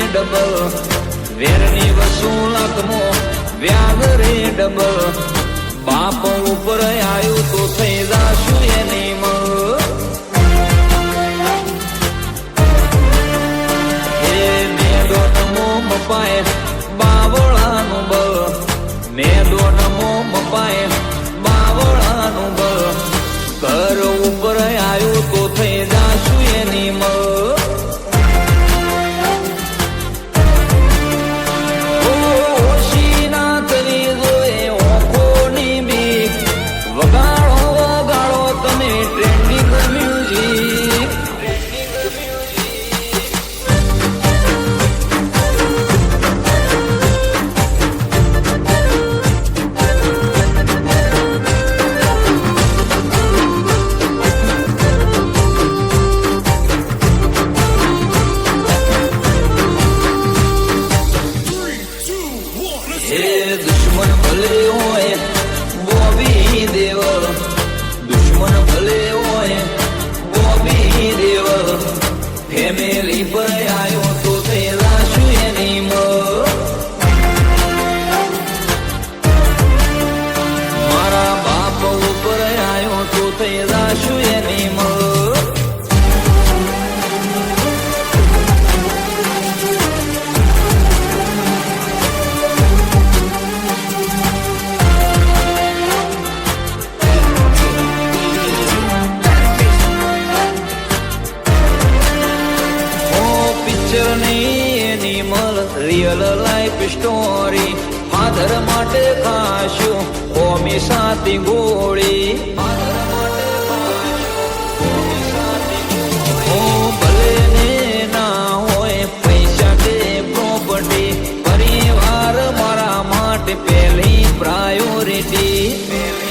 double વેરની વસૂલાતમો વ્યાજ રે double બાપ ઉપર આવ્યું તો થઈ જાશું એની મેદો નમો મપાય બાવળાનું બળ મેદો નમો મપાય બાવળાનું બળ ઘર ઉપર આવ્યું તો થઈ જાશું એની દુશ્મન ભલે હોય બોબી દેવ દુશ્મન ભલે હોય બોબી દેવ ફેમિલી પર આવ્યો તો થયેલા શું એની મારા બાપ ઉપર આવ્યો તો થયેલા શું એની રિયલ લાઈફ સ્ટોરી ફાધર માટે ખાશું કોમી સાથી ગોળી ભલે ને ના હોય પૈસા કે પ્રોપર્ટી પરિવાર મારા માટે પહેલી પ્રાયોરિટી